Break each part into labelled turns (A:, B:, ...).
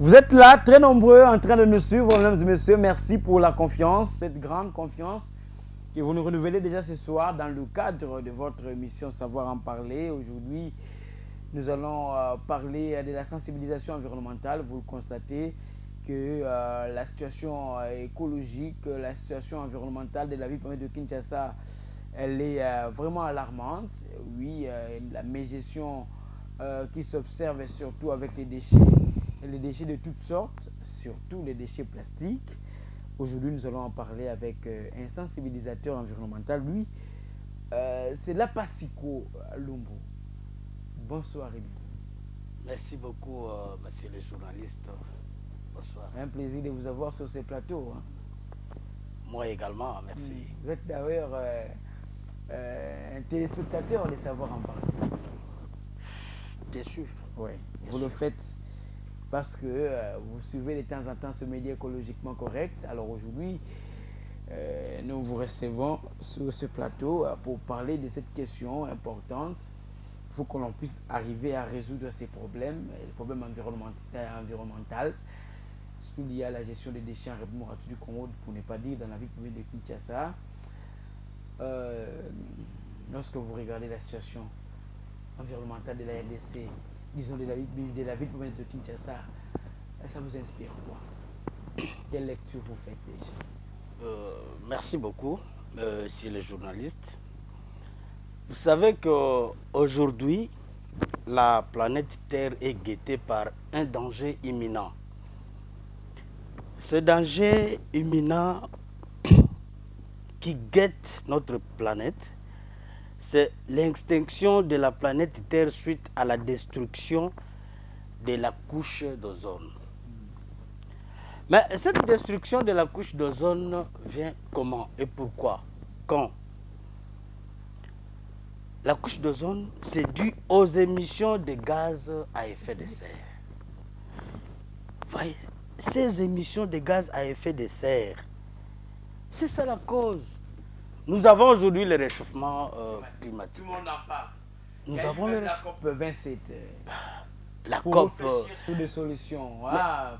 A: Vous êtes là, très nombreux, en train de nous suivre, mesdames et messieurs. Merci pour la confiance, cette grande confiance que vous nous renouvelez déjà ce soir dans le cadre de votre émission Savoir en parler. Aujourd'hui, nous allons parler de la sensibilisation environnementale. Vous le constatez que la situation écologique, la situation environnementale de la ville de Kinshasa, elle est vraiment alarmante. Oui, la mégestion qui s'observe surtout avec les déchets de toutes sortes, surtout les déchets plastiques. Aujourd'hui, nous allons en parler avec un sensibilisateur environnemental. Lui, c'est Lapasiko Lumbu. Bonsoir, Rémi.
B: Merci beaucoup, monsieur le journaliste. Bonsoir.
A: Un plaisir de vous avoir sur ce plateau. Hein.
B: Moi également, merci.
A: Vous êtes d'ailleurs un téléspectateur de Savoir en parler.
B: Bien sûr.
A: Oui, vous le faites parce que vous suivez de temps en temps ce média écologiquement correct. Alors aujourd'hui, nous vous recevons sur ce plateau pour parler de cette question importante. Il faut que l'on puisse arriver à résoudre ces problèmes, les problèmes environnementaux, surtout liés à la gestion des déchets en République du Congo, pour ne pas dire dans la ville publique de Kinshasa. Lorsque vous regardez la situation environnementale de la RDC, disons de la ville publique de Kinshasa, ça vous inspire quoi? Quelle lecture vous faites déjà?
B: Merci beaucoup, monsieur le journaliste. Vous savez qu'aujourd'hui, la planète Terre est guettée par un danger imminent. Ce danger imminent qui guette notre planète, c'est l'extinction de la planète Terre suite à la destruction de la couche d'ozone. Mais cette destruction de la couche d'ozone vient comment et pourquoi? Quand? La couche d'ozone, c'est dû aux émissions de gaz à effet de serre. Voyez, ces émissions de gaz à effet de serre, c'est ça la cause. Nous avons aujourd'hui le réchauffement climatique.
A: Tout le monde en parle.
B: Nous avons le
A: la COP 27.
B: La
A: pour
B: COP.
A: réfléchir sur des solutions.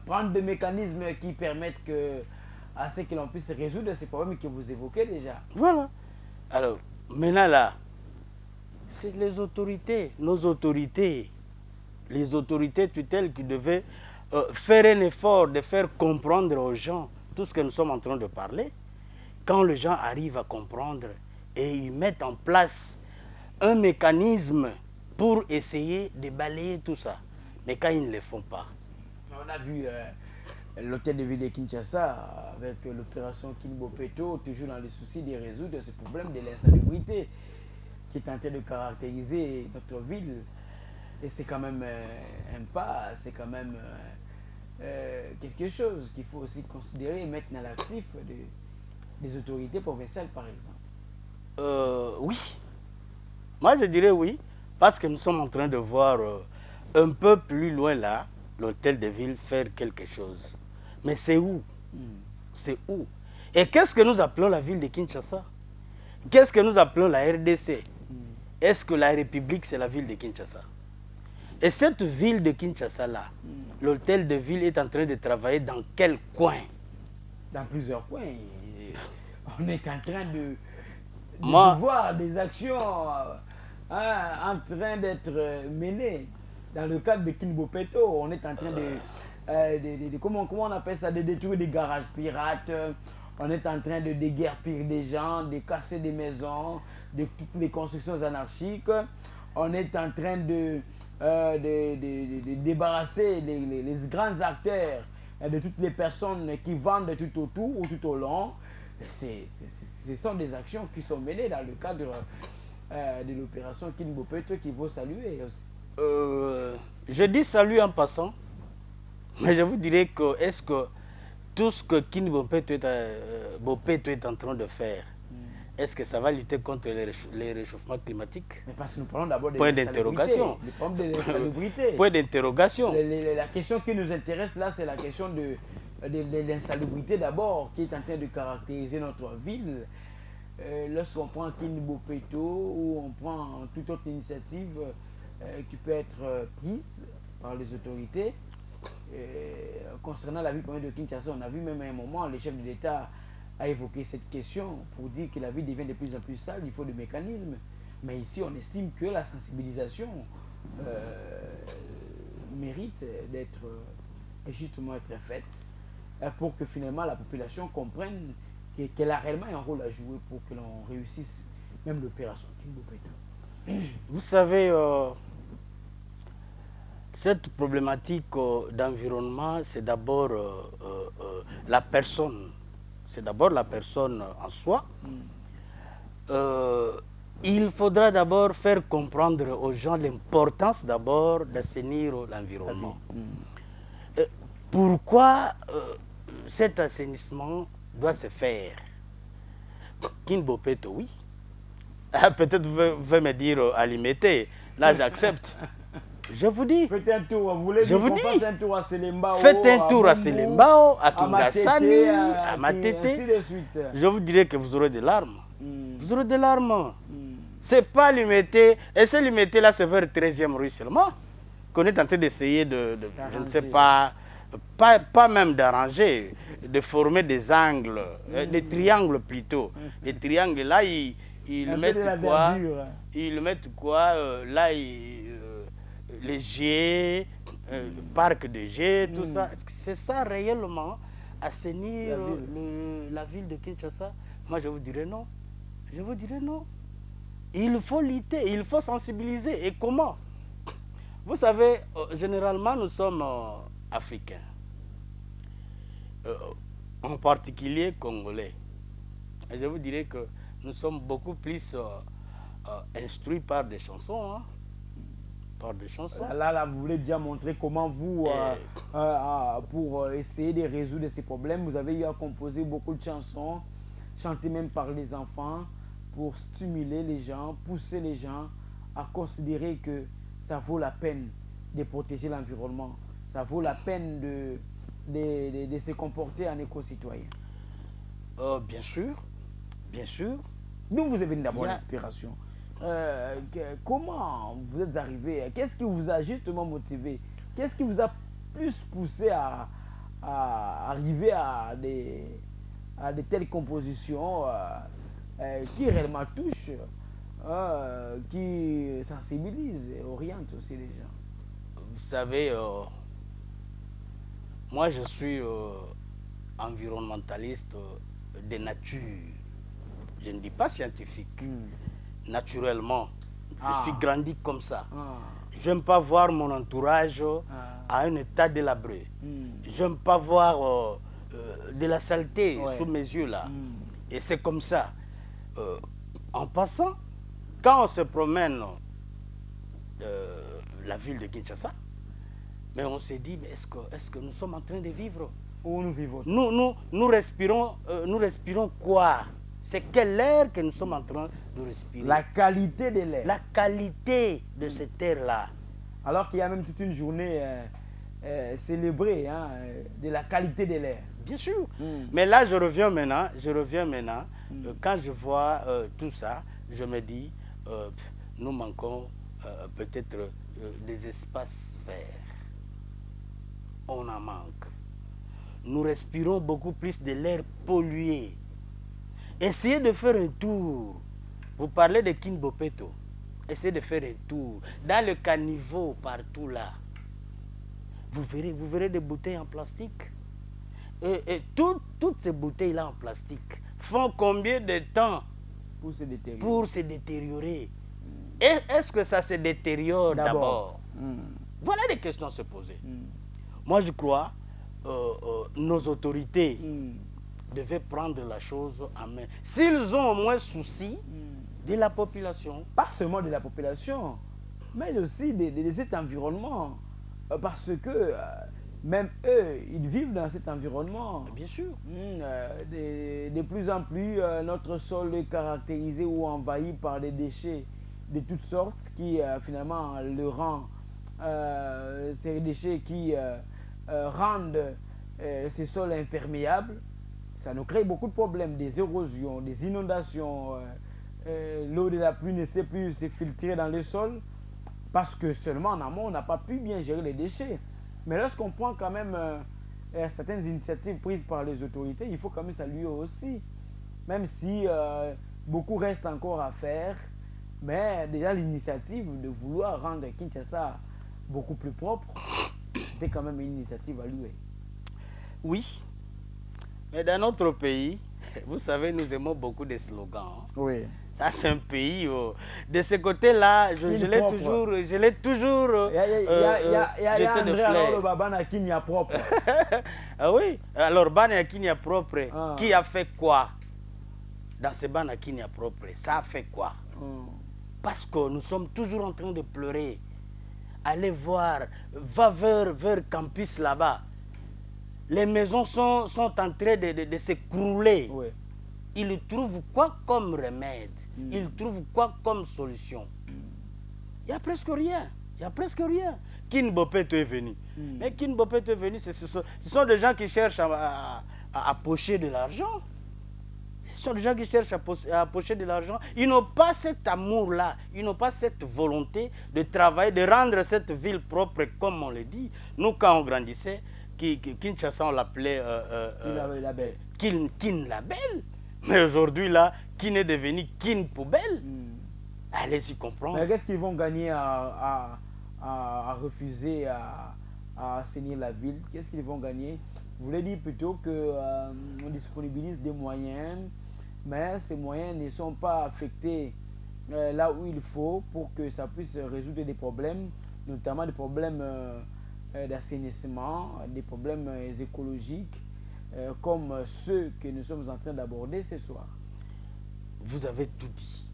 A: Prendre des mécanismes qui permettent à ce que l'on puisse résoudre ces problèmes que vous évoquez déjà.
B: Voilà. Alors, maintenant là, c'est les autorités, nos autorités, les autorités tutelles qui devaient faire un effort de faire comprendre aux gens tout ce que nous sommes en train de parler. Quand les gens arrivent à comprendre et ils mettent en place un mécanisme pour essayer de balayer tout ça. Mais quand ils ne le font pas.
A: On a vu l'hôtel de ville de Kinshasa avec l'opération Kinbopeto, toujours dans le souci de résoudre ce problème de l'insalubrité qui est en train de caractériser notre ville. Et c'est quand même un pas, c'est quand même quelque chose qu'il faut aussi considérer et mettre dans l'actif des autorités provinciales, par exemple.
B: Oui. Moi, je dirais oui, parce que nous sommes en train de voir un peu plus loin là, l'hôtel de ville faire quelque chose. Mais c'est où? C'est où? Et qu'est-ce que nous appelons la ville de Kinshasa? Qu'est-ce que nous appelons la RDC? Est-ce que la République, c'est la ville de Kinshasa? Et cette ville de Kinshasa là, l'hôtel de ville est en train de travailler dans quel coin?
A: Dans plusieurs coins. On est en train de voir des actions en train d'être menées. Dans le cadre de Kinbopeto, on est en train comment on appelle ça, de détruire des garages pirates. On est en train de déguerpir des gens, de casser des maisons, de toutes les constructions anarchiques. On est en train de débarrasser les grands acteurs de toutes les personnes qui vendent tout autour ou tout au long. Ce sont des actions qui sont menées dans le cadre de l'opération Kinbopeto qu'il faut saluer aussi.
B: Je dis salut en passant, mais je vous dirais que est-ce que tout ce que Kinbopeto est en train de faire, est-ce que ça va lutter contre les réchauffements climatiques?
A: Mais parce que nous parlons d'abord de
B: point d'interrogation.
A: Le problème de l'insalubrité.
B: Point d'interrogation.
A: La question qui nous intéresse là, c'est la question de l'insalubrité d'abord, qui est en train de caractériser notre ville. Lorsqu'on prend Kinbopeto ou on prend toute autre initiative qui peut être prise par les autorités, concernant la ville de Kinshasa, on a vu même à un moment, le chef de l'État a évoqué cette question pour dire que la ville devient de plus en plus sale, il faut des mécanismes. Mais ici, on estime que la sensibilisation mérite d'être justement être faite pour que finalement la population comprenne qu'elle a réellement un rôle à jouer pour que l'on réussisse même l'opération King Bopeto.
B: Vous savez, cette problématique d'environnement, c'est d'abord la personne. C'est d'abord la personne en soi. Il faudra d'abord faire comprendre aux gens l'importance d'abord d'assainir l'environnement. Pourquoi cet assainissement doit se faire? King Bopeto, oui. Peut-être vous pouvez me dire à l'imiter. Là, j'accepte. Je vous dis.
A: Faites un tour, vous voulez
B: je vous
A: dis.
B: dis.
A: Un tour à Selembao,
B: faites un tour à
A: Bumbu,
B: Selembao, à Kingasani, à
A: Matete, ainsi
B: Matete.
A: de suite.
B: Je vous dirai que vous aurez des larmes. Vous aurez des larmes. C'est pas l'imiter. Et c'est l'imiter là, c'est vers 13e rue seulement. Qu'on est en train d'essayer je ne sais pas même d'arranger, de former des angles, des triangles plutôt. Les triangles là, ils mettent quoi? Ils mettent quoi? Là, les jets, parc de jets, tout ça. C'est ça réellement, assainir la ville de Kinshasa? Moi, je vous dirais non. Je vous dirais non. Il faut lutter, il faut sensibiliser. Et comment? Vous savez, généralement, nous sommes africains. En particulier congolais. Et je vous dirais que nous sommes beaucoup plus instruits par des chansons. Hein? Par des chansons.
A: Là, vous voulez déjà montrer comment vous, pour essayer de résoudre ces problèmes, vous avez eu à composer beaucoup de chansons, chanter même par les enfants, pour stimuler les gens, pousser les gens à considérer que ça vaut la peine de protéger l'environnement. Ça vaut la peine de se comporter en éco-citoyen.
B: Bien sûr, bien sûr.
A: D'où vous avez d'abord l'inspiration? Comment vous êtes arrivé? Qu'est-ce qui vous a justement motivé? Qu'est-ce qui vous a plus poussé à arriver à de telles compositions qui réellement touchent, qui sensibilisent et orientent aussi les gens?
B: Vous savez, moi je suis environnementaliste de nature. Je ne dis pas scientifique. Naturellement, je suis grandi comme ça. Je n'aime pas voir mon entourage à un état délabré. Je n'aime pas voir de la saleté sous mes yeux là. Et c'est comme ça. En passant, quand on se promène la ville de Kinshasa, mais on s'est dit, mais est-ce que nous sommes en train de vivre?
A: Où nous vivons?
B: Nous respirons quoi? C'est quel air que nous sommes en train de respirer?
A: La qualité de l'air.
B: La qualité de cet air-là.
A: Alors qu'il y a même toute une journée célébrée de la qualité de l'air.
B: Bien sûr. Mais là, je reviens maintenant. Quand je vois tout ça, je me dis, nous manquons peut-être des espaces verts. On en manque. Nous respirons beaucoup plus de l'air pollué. Essayez de faire un tour. Vous parlez de King Bopeto. Essayez de faire un tour. Dans le caniveau, partout là. Vous verrez des bouteilles en plastique. Et toutes ces bouteilles-là en plastique font combien de temps pour se détériorer? Est-ce que ça se détériore d'abord? Voilà des questions à se poser. Moi, je crois nos autorités devaient prendre la chose en main. S'ils ont au moins souci de la population.
A: Pas seulement de la population, mais aussi de cet environnement. Parce que même eux, ils vivent dans cet environnement.
B: Bien sûr.
A: De plus en plus, notre sol est caractérisé ou envahi par des déchets de toutes sortes qui finalement le rend, ces déchets qui rendent ces sols imperméables. Ça nous crée beaucoup de problèmes, des érosions, des inondations. L'eau de la pluie ne sait plus se filtrer dans le sol parce que seulement en amont, on n'a pas pu bien gérer les déchets. Mais lorsqu'on prend quand même certaines initiatives prises par les autorités, il faut quand même saluer aussi. Même si beaucoup reste encore à faire, mais déjà l'initiative de vouloir rendre Kinshasa beaucoup plus propre, c'était quand même une initiative à louer.
B: Oui, mais dans notre pays, vous savez, nous aimons beaucoup des slogans. Hein.
A: Oui.
B: Ça, c'est un pays. De ce côté-là, je l'ai toujours. Il y
A: a André alors le Babana qui n'y a propre.
B: Ah oui, alors Bana qui n'y a propre.
A: Ah.
B: Qui a fait quoi dans ce Bana qui n'y a propre? Ça a fait quoi? Parce que nous sommes toujours en train de pleurer. Allez voir, va vers campus là-bas. Les maisons sont en train de s'écrouler.
A: Oui.
B: Ils trouvent quoi comme remède? Ils trouvent quoi comme solution? Il n'y a presque rien. Il n'y a presque rien. Kin Bopeto est venu. Mais Kin Bopeto est venu, ce sont des gens qui cherchent à pocher de l'argent. Ce sont des gens qui cherchent à pocher de l'argent. Ils n'ont pas cet amour-là. Ils n'ont pas cette volonté de travailler, de rendre cette ville propre, comme on le dit. Nous, quand on grandissait, Kinshasa, on l'appelait Kin Label. Mais aujourd'hui, là, Kin est devenu Kin Poubelle. Allez-y comprendre.
A: Mais qu'est-ce qu'ils vont gagner à refuser à assainir la ville? Qu'est-ce qu'ils vont gagner? Vous voulez dire plutôt qu'on disponibilise des moyens, mais ces moyens ne sont pas affectés là où il faut pour que ça puisse résoudre des problèmes, notamment des problèmes d'assainissement, des problèmes écologiques, comme ceux que nous sommes en train d'aborder ce soir.
B: Vous avez tout dit.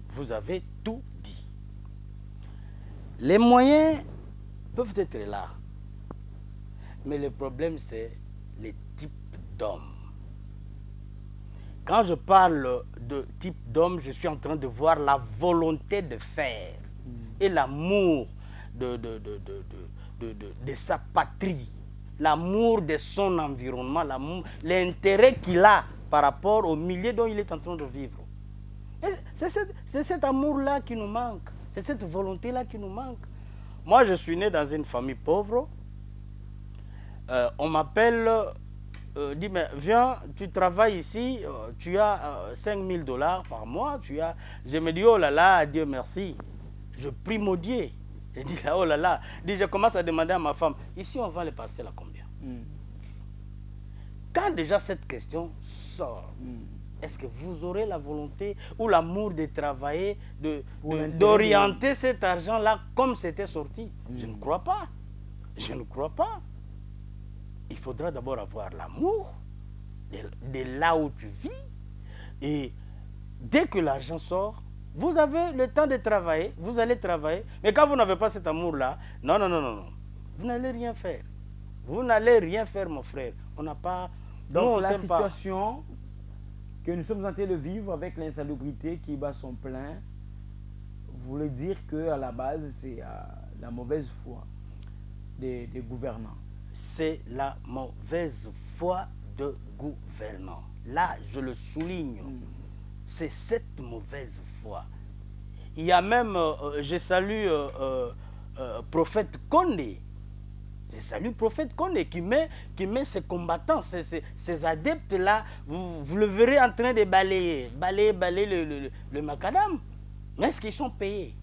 B: Vous avez tout dit. Les moyens peuvent être là. Mais le problème, c'est les types d'hommes. Quand je parle de type d'homme, je suis en train de voir la volonté de faire et l'amour de sa patrie, l'amour de son environnement, l'intérêt qu'il a par rapport au milieu dont il est en train de vivre. C'est cet amour-là qui nous manque. C'est cette volonté-là qui nous manque. Moi, je suis né dans une famille pauvre. On m'appelle, dit, mais viens, tu travailles ici, tu as 5 000 $ par mois. Je me dis, oh là là, Dieu merci. Je prie mon Dieu. Je dis, oh là là. Je commence à demander à ma femme, ici on vend les parcelles à combien? Quand déjà cette question sort, est-ce que vous aurez la volonté ou l'amour de travailler, d'orienter cet argent-là comme c'était sorti? Je ne crois pas. Je ne crois pas. Il faudra d'abord avoir l'amour de là où tu vis. Et dès que l'argent sort, vous avez le temps de travailler, vous allez travailler. Mais quand vous n'avez pas cet amour-là, non. Vous n'allez rien faire. Vous n'allez rien faire, mon frère. On n'a pas...
A: Donc la situation que nous sommes en train de vivre avec l'insalubrité qui bat son plein, vous voulez dire qu'à la base, c'est la mauvaise foi des gouvernants. C'est la mauvaise foi de gouvernants. Là, je le souligne. C'est cette mauvaise foi. Il y a même, je salue prophète Condé. Je salue prophète Condé qui met ses combattants, ces adeptes-là, vous le verrez en train de balayer le macadam. Mais est-ce qu'ils sont payés?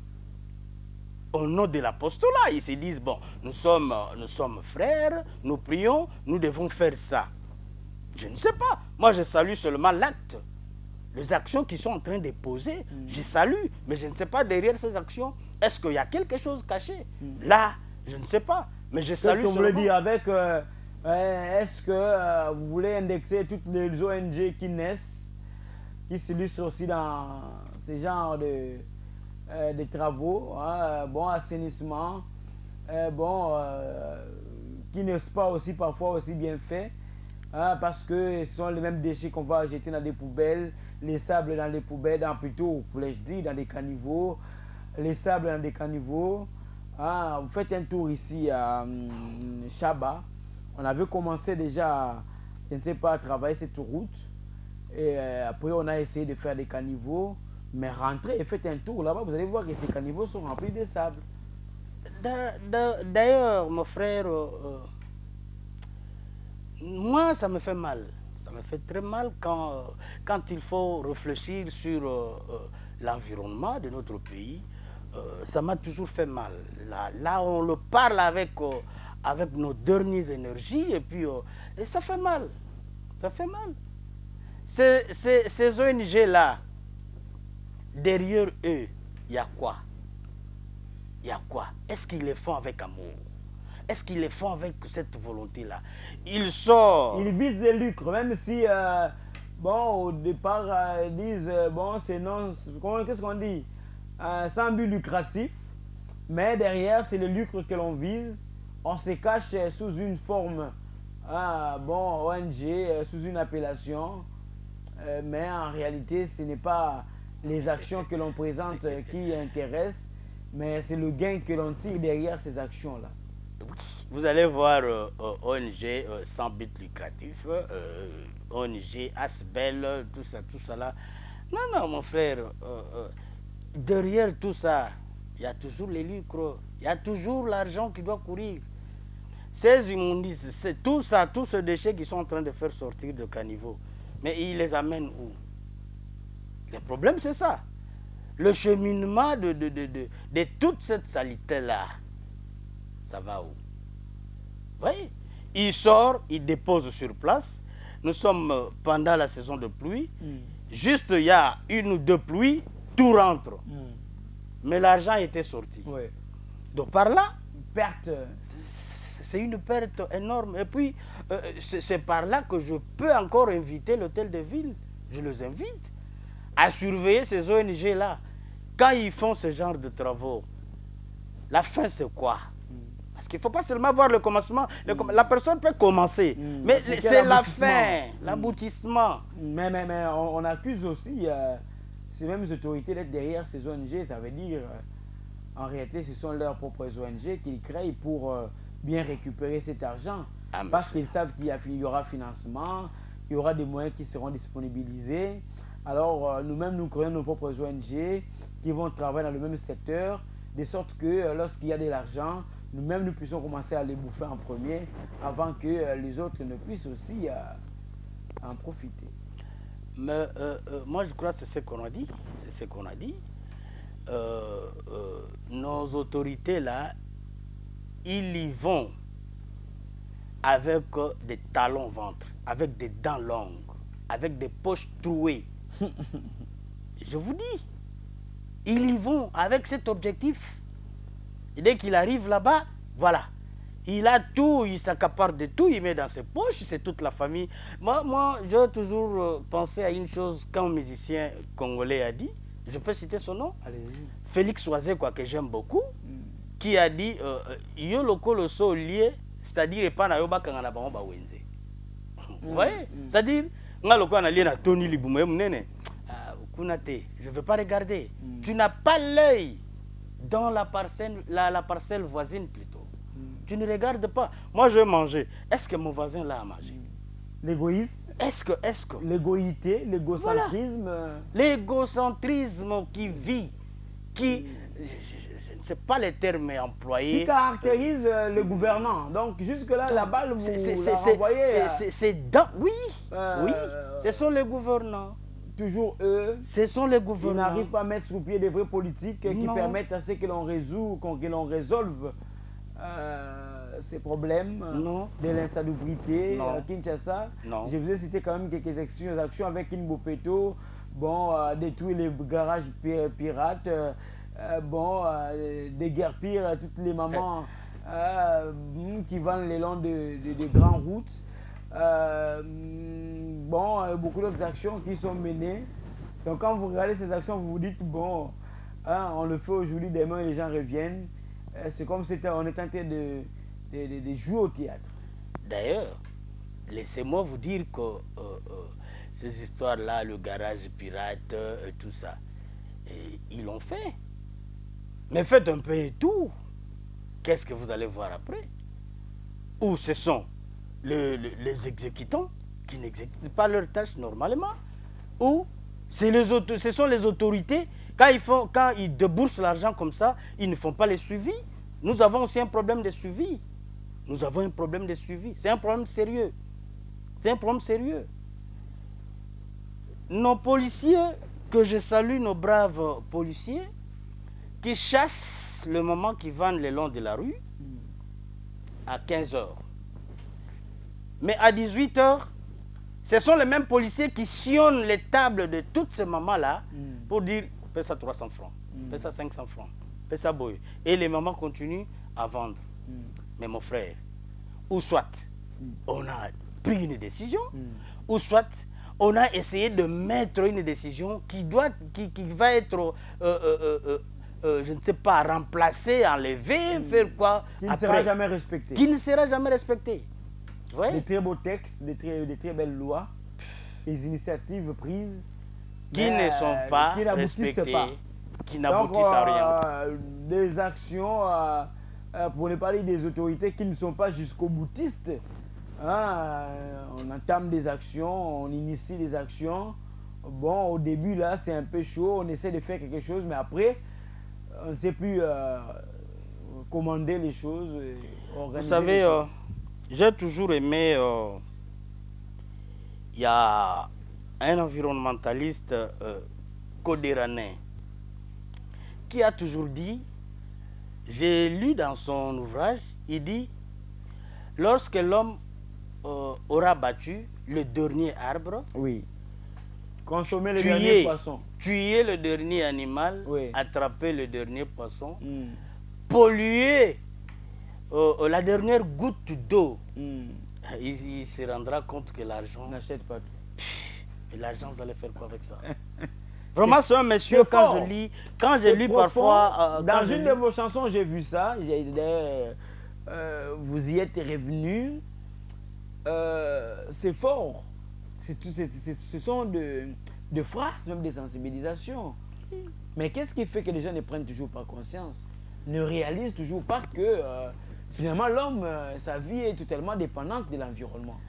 A: Au nom de l'apostolat, ils se disent, bon, nous sommes frères, nous prions, nous devons faire ça. Je ne sais pas. Moi, je salue seulement l'acte. Les actions qui sont en train de poser, je salue. Mais je ne sais pas derrière ces actions, est-ce qu'il y a quelque chose caché? Là, je ne sais pas. Mais je salue seulement. Qu'est-ce que vous voulez dire avec, est-ce que vous voulez indexer toutes les ONG qui naissent, qui se lussent aussi dans ce genre de travaux, bon assainissement, qui n'est pas aussi parfois aussi bien fait, parce que ce sont les mêmes déchets qu'on va jeter dans des poubelles, les sables dans les poubelles, plutôt, voulais-je dire, dans des caniveaux, les sables dans des caniveaux. Vous faites un tour ici à Chaba. On avait commencé déjà, je ne sais pas, à travailler cette route. Et après, on a essayé de faire des caniveaux. Mais rentrez et faites un tour là-bas, vous allez voir que ces caniveaux sont remplis de sable.
B: D'ailleurs, mon frère, moi, ça me fait mal. Ça me fait très mal quand il faut réfléchir sur l'environnement de notre pays. Ça m'a toujours fait mal. Là, on le parle avec nos dernières énergies et puis et ça fait mal. Ça fait mal. Ces ONG-là, derrière eux, il y a quoi? Il y a quoi? Est-ce qu'ils les font avec amour? Est-ce qu'ils les font avec cette volonté-là? Ils sortent.
A: Ils visent des lucres, même si, bon, au départ, ils disent, bon, c'est non, qu'est-ce qu'on dit? Sans but lucratif, mais derrière, c'est le lucre que l'on vise. On se cache sous une forme, bon, ONG, sous une appellation, mais en réalité, ce n'est pas les actions que l'on présente qui intéressent, mais c'est le gain que l'on tire derrière ces actions-là.
B: Vous allez voir ONG sans but lucratif, ONG Asbel, tout ça là. Non, non, mon frère, derrière tout ça, il y a toujours les lucres, il y a toujours l'argent qui doit courir. Ces immondices, c'est tout ça, tous ces déchets qu'ils sont en train de faire sortir de caniveau, mais ils les amènent où? Le problème, c'est ça. Le cheminement de toute cette saleté-là, ça va où? Vous voyez? Il sort, il dépose sur place. Nous sommes pendant la saison de pluie. Juste, il y a une ou deux pluies, tout rentre. Mais l'argent était sorti.
A: Ouais.
B: Donc par là,
A: Perte.
B: c'est une perte énorme. Et puis, c'est par là que je peux encore inviter l'hôtel de ville. Je les invite à surveiller ces ONG-là. Quand ils font ce genre de travaux, la fin, c'est quoi? Parce qu'il ne faut pas seulement voir le commencement. La personne peut commencer, mais c'est la fin, l'aboutissement.
A: Mais on accuse aussi ces mêmes autorités d'être derrière ces ONG. Ça veut dire, en réalité, ce sont leurs propres ONG qu'ils créent pour bien récupérer cet argent. Parce qu'ils savent qu'il y aura financement, il y aura des moyens qui seront disponibilisés. Alors, nous-mêmes, nous créons nos propres ONG qui vont travailler dans le même secteur, de sorte que lorsqu'il y a de l'argent, nous-mêmes, nous puissions commencer à les bouffer en premier avant que les autres ne puissent aussi en profiter.
B: Mais moi, je crois que c'est ce qu'on a dit. C'est ce qu'on a dit. Nos autorités, là, ils y vont avec des talons au ventre, avec des dents longues, avec des poches trouées. Je vous dis, ils y vont avec cet objectif. Et dès qu'il arrive là-bas, voilà. Il a tout, il s'accapare de tout, il met dans ses poches, c'est toute la famille. Moi j'ai toujours pensé à une chose qu'un musicien congolais a dit. Je peux citer son nom?
A: Allez-y.
B: Félix Oisé, quoi, que j'aime beaucoup, qui a dit Yo loko lo so lié, c'est-à-dire pas na yoba kangana bango ba wenze. Vous voyez? C'est-à-dire, nga loko na lié na Tony Liboumé mnene. Kunate, je ne veux pas regarder. Tu n'as pas l'œil dans la parcelle voisine plutôt. Tu ne regardes pas. Moi, je vais manger. Est-ce que mon voisin là a mangé?
A: L'égoïsme.
B: Est-ce que...
A: L'égoïté, l'égocentrisme.
B: Voilà. L'égocentrisme qui vit, qui... Je ne sais pas les termes employés.
A: Qui caractérise le gouvernant. Donc, jusque-là, la balle, vous la renvoyez.
B: C'est dans... Oui, oui. Ce sont les gouvernants.
A: Toujours eux.
B: Ce sont les gouvernants.
A: Ils n'arrivent pas à mettre sur pied des vraies politiques qui permettent à ce que l'on résolve ces problèmes de l'insalubrité à Kinshasa. Je vous ai cité quand même quelques actions avec Inbopeto, bon, détruire les garages pirates, bon, déguerpir toutes les mamans qui vendent le long de grandes routes. Bon, beaucoup d'autres actions qui sont menées. Donc quand vous regardez ces actions, vous vous dites, bon, on le fait aujourd'hui, demain les gens reviennent. C'est comme si on était en train de jouer au théâtre.
B: D'ailleurs, laissez-moi vous dire que ces histoires-là, le garage pirate, tout ça, ils l'ont fait. Mais faites un peu et tout. Qu'est-ce que vous allez voir après? Ou ce sont les exécutants qui n'exécutent pas leurs tâches normalement, ou ce sont les autorités, quand ils déboursent l'argent comme ça, ils ne font pas les suivis. nous avons aussi un problème de suivi. Nous avons un problème de suivi. C'est un problème sérieux. C'est un problème sérieux. Nos policiers, que je salue, nos braves policiers, qui chassent le moment qui vendent le long de la rue à 15h. Mais à 18h, ce sont les mêmes policiers qui sillonnent les tables de toutes ces mamans-là pour dire « paie ça 300 francs, paie ça 500 francs, paie ça boy ». Et les mamans continuent à vendre. Mais mon frère, ou soit on a pris une décision, ou soit on a essayé de mettre une décision qui va être, je ne sais pas, remplacée, enlevée, faire quoi
A: qui ne sera jamais respectée.
B: Qui ne sera jamais respectée. Ouais.
A: Des très beaux textes, des très belles lois, des initiatives prises
B: qui ne sont pas respectées, qui n'aboutissent à rien.
A: Des actions, pour ne pas dire des autorités qui ne sont pas jusqu'au boutiste. On entame des actions, on initie des actions. Bon, au début, là, c'est un peu chaud, on essaie de faire quelque chose, mais après, on ne sait plus commander les choses, organiser.
B: Vous savez, j'ai toujours aimé, il y a un environnementaliste codéranais qui a toujours dit, j'ai lu dans son ouvrage, il dit, lorsque l'homme aura battu le dernier arbre,
A: oui. Consommer le dernier poisson,
B: tuer le dernier animal, oui. Attraper le dernier poisson, polluer la dernière goutte d'eau, il se rendra compte que l'argent
A: n'achète pas tout.
B: Et l'argent, vous allez faire quoi avec ça? Vraiment, c'est un monsieur, quand je lis parfois...
A: dans une de vos chansons, j'ai vu ça, vous y êtes revenu. C'est fort. Ce sont de phrases, même des sensibilisations. Mais qu'est-ce qui fait que les gens ne prennent toujours pas conscience, ne réalisent toujours pas que finalement l'homme, sa vie est totalement dépendante de l'environnement.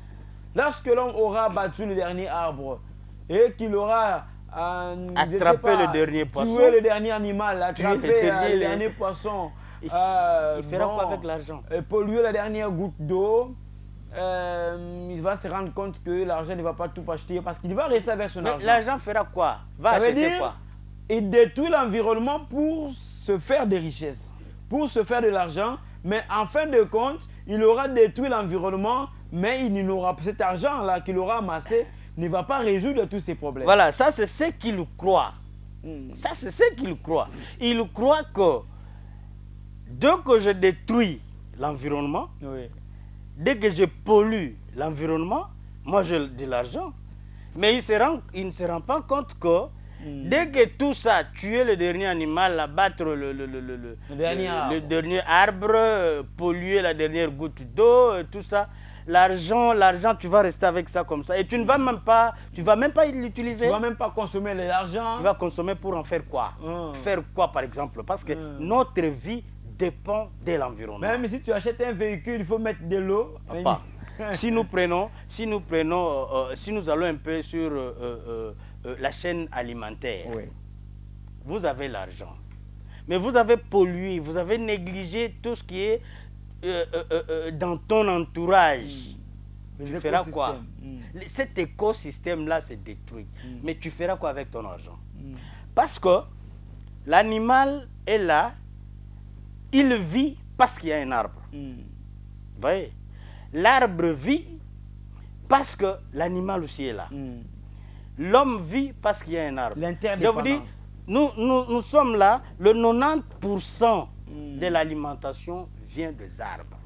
A: Lorsque l'homme aura battu le dernier arbre et qu'il aura
B: attrapé le dernier poisson,
A: tué le dernier animal, attrapé le dernier poisson,
B: il fera quoi avec l'argent?
A: Polluer la dernière goutte d'eau, il va se rendre compte que l'argent ne va pas tout acheter parce qu'il va rester avec son argent.
B: L'argent fera quoi? Va acheter quoi?
A: Il détruit l'environnement pour se faire des richesses, pour se faire de l'argent, mais en fin de compte, il aura détruit l'environnement, mais il n'aura cet argent-là qu'il aura amassé ne va pas résoudre tous ces problèmes.
B: Voilà, ça c'est ce qu'il croit. Ça c'est ce qu'il croit. Il croit que dès que je détruis l'environnement, oui. Dès que je pollue l'environnement, moi j'ai de l'argent. Mais il ne se rend pas compte que dès que tout ça, tuer le dernier animal, abattre le dernier arbre, polluer la dernière goutte d'eau, tout ça, l'argent, tu vas rester avec ça comme ça. Et tu ne vas même pas, l'utiliser.
A: Tu ne vas même pas consommer l'argent.
B: Tu vas consommer pour en faire quoi? Faire quoi par exemple? Parce que notre vie dépend de l'environnement.
A: Même si tu achètes un véhicule, il faut mettre de l'eau.
B: Si nous allons un peu sur la chaîne alimentaire, oui. Vous avez l'argent, mais vous avez pollué, vous avez négligé tout ce qui est dans ton entourage. Tu feras quoi? Cet écosystème-là s'est détruit. Mais tu feras quoi avec ton argent? Parce que l'animal est là, il vit parce qu'il y a un arbre. Vous voyez? L'arbre vit parce que l'animal aussi est là. L'homme vit parce qu'il y a un arbre. Je vous dis, nous sommes là, le 90% de l'alimentation vient des arbres.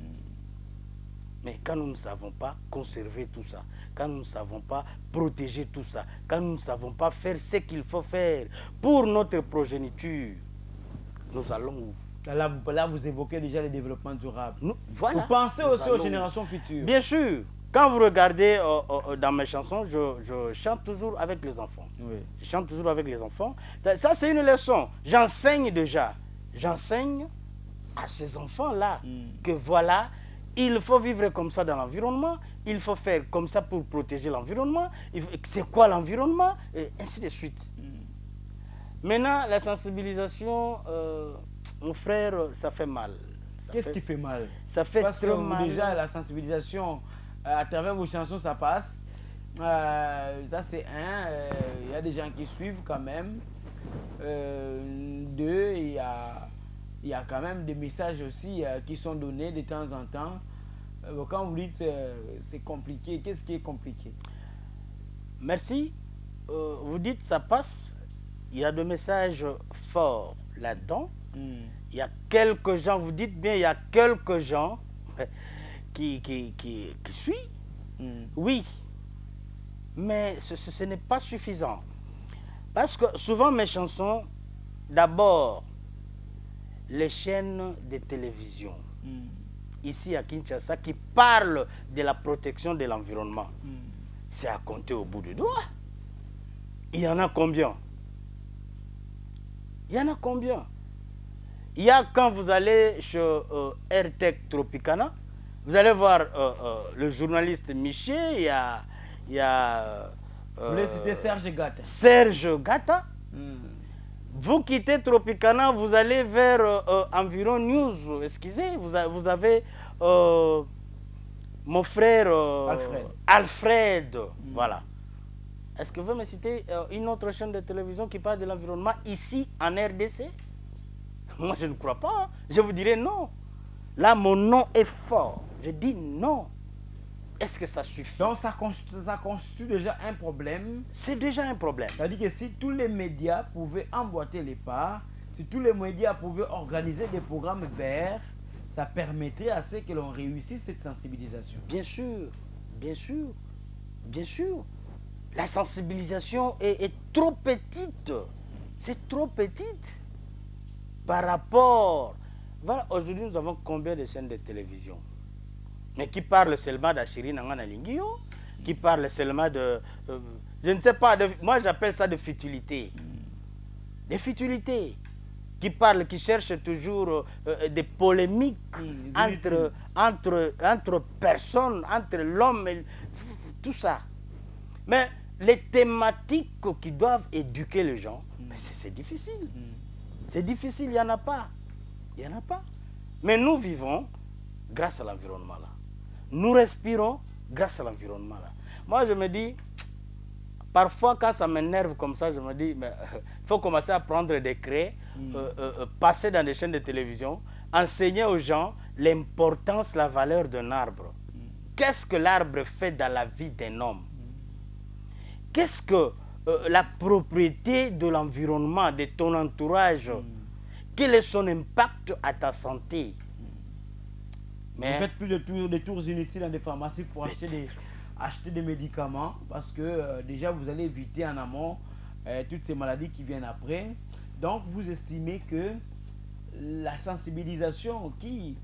B: Mais quand nous ne savons pas conserver tout ça, quand nous ne savons pas protéger tout ça, quand nous ne savons pas faire ce qu'il faut faire pour notre progéniture, nous allons où?
A: Là, vous évoquez déjà le développement durable.
B: Voilà,
A: vous pensez aussi aux générations futures.
B: Bien sûr. Quand vous regardez dans mes chansons, je chante toujours avec les enfants. Oui. Je chante toujours avec les enfants. Ça c'est une leçon. J'enseigne déjà. J'enseigne à ces enfants-là que voilà, il faut vivre comme ça dans l'environnement. Il faut faire comme ça pour protéger l'environnement. C'est quoi l'environnement? Et ainsi de suite. Maintenant, la sensibilisation... mon frère, ça fait mal.
A: Qu'est-ce qui fait mal?
B: Ça fait
A: Parce
B: très
A: que
B: mal.
A: déjà, la sensibilisation, à travers vos chansons, ça passe. Ça, c'est un. Il y a des gens qui suivent quand même. Deux, il y a quand même des messages aussi qui sont donnés de temps en temps. Quand vous dites c'est compliqué, qu'est-ce qui est compliqué?
B: Merci. Vous dites ça passe. Il y a des messages forts là-dedans. Il y a quelques gens, vous dites bien, il y a quelques gens qui suivent. Oui. Mais ce n'est pas suffisant. Parce que souvent mes chansons, d'abord, les chaînes de télévision, ici à Kinshasa, qui parlent de la protection de l'environnement, c'est à compter au bout du doigt. Il y en a combien? Il y en a combien? Il y a quand vous allez chez RTEC Tropicana, vous allez voir le journaliste Miché, il y a
A: vous voulez citer Serge Gata?
B: Serge Gata. Vous quittez Tropicana, vous allez vers Environ News. Excusez, vous avez mon frère Alfred. Voilà. Est-ce que vous pouvez me citer une autre chaîne de télévision qui parle de l'environnement ici en RDC? Moi, je ne crois pas. Je vous dirais non. Là, mon nom est fort. Je dis non. Est-ce que ça suffit?
A: Donc, ça constitue déjà un problème.
B: C'est déjà un problème.
A: Ça veut dire que si tous les médias pouvaient emboîter les pas, si tous les médias pouvaient organiser des programmes verts, ça permettrait à ce que l'on réussisse cette sensibilisation.
B: Bien sûr, bien sûr, bien sûr. La sensibilisation est trop petite. C'est trop petite par rapport... Voilà, aujourd'hui, nous avons combien de chaînes de télévision? Mais qui parlent seulement d'Achiri Nangana Lingio, qui parlent seulement de... je ne sais pas, moi j'appelle ça de futilité. Des futilités. Qui parlent, qui cherchent toujours des polémiques entre personnes, entre l'homme et... Tout ça. Mais les thématiques qui doivent éduquer les gens, c'est difficile. C'est difficile, il n'y en a pas. Il n'y en a pas. Mais nous vivons grâce à l'environnement là. Nous respirons grâce à l'environnement là. Moi je me dis, parfois quand ça m'énerve comme ça, je me dis, il faut commencer à prendre des craies, passer dans des chaînes de télévision, enseigner aux gens l'importance, la valeur d'un arbre. Qu'est-ce que l'arbre fait dans la vie d'un homme? Qu'est-ce que la propriété de l'environnement, de ton entourage, quel est son impact à ta santé?
A: Mais vous faites plus de tours inutiles dans des pharmacies pour acheter des médicaments parce que déjà vous allez éviter en amont toutes ces maladies qui viennent après. Donc vous estimez que la sensibilisation qui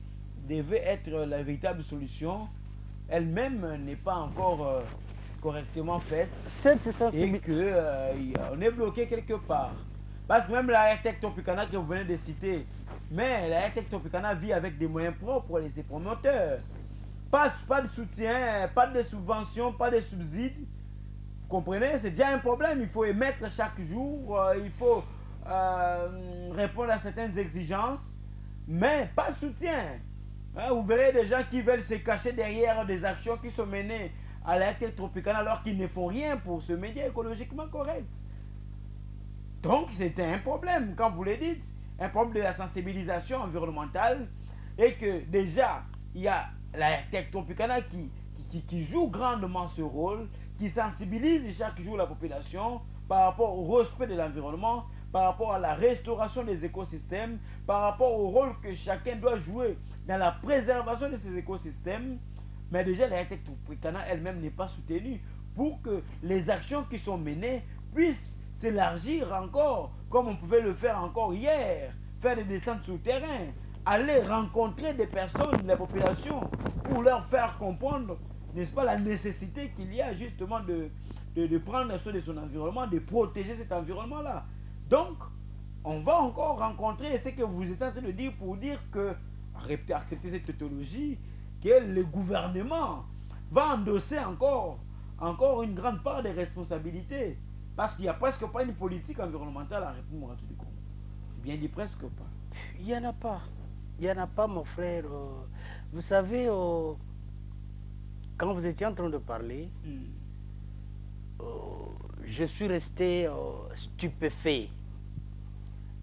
A: devait être la véritable solution, elle-même n'est pas encore correctement faite et qu'on est bloqué quelque part. Parce que même la RTEC Tropicana que vous venez de citer, mais la RTEC Tropicana vit avec des moyens propres de ses promoteurs. Pas de soutien, pas de subventions, pas de subsides. Vous comprenez? C'est déjà un problème. Il faut émettre chaque jour, il faut répondre à certaines exigences, mais pas de soutien. Vous verrez des gens qui veulent se cacher derrière des actions qui sont menées à la RTEC Tropicana alors qu'ils ne font rien pour ce média écologiquement correct. Donc c'était un problème, quand vous le dites, un problème de la sensibilisation environnementale et que déjà il y a la RTEC Tropicana qui joue grandement ce rôle, qui sensibilise chaque jour la population par rapport au respect de l'environnement, par rapport à la restauration des écosystèmes, par rapport au rôle que chacun doit jouer dans la préservation de ces écosystèmes. Mais déjà la RTEC Tropicana elle-même n'est pas soutenue pour que les actions qui sont menées puissent s'élargir encore, comme on pouvait le faire encore hier, faire des descentes souterraines, aller rencontrer des personnes, la population, pour leur faire comprendre, n'est-ce pas, la nécessité qu'il y a justement de prendre soin de son environnement, de protéger cet environnement-là. Donc, on va encore rencontrer ce que vous êtes en train de dire pour dire que, accepter cette tautologie, que le gouvernement va endosser encore une grande part des responsabilités. Parce qu'il n'y a presque pas une politique environnementale en République démocratique du Congo. Je bien dit presque pas.
B: Il n'y en a pas. Il n'y en a pas, mon frère. Vous savez, quand vous étiez en train de parler, je suis resté stupéfait.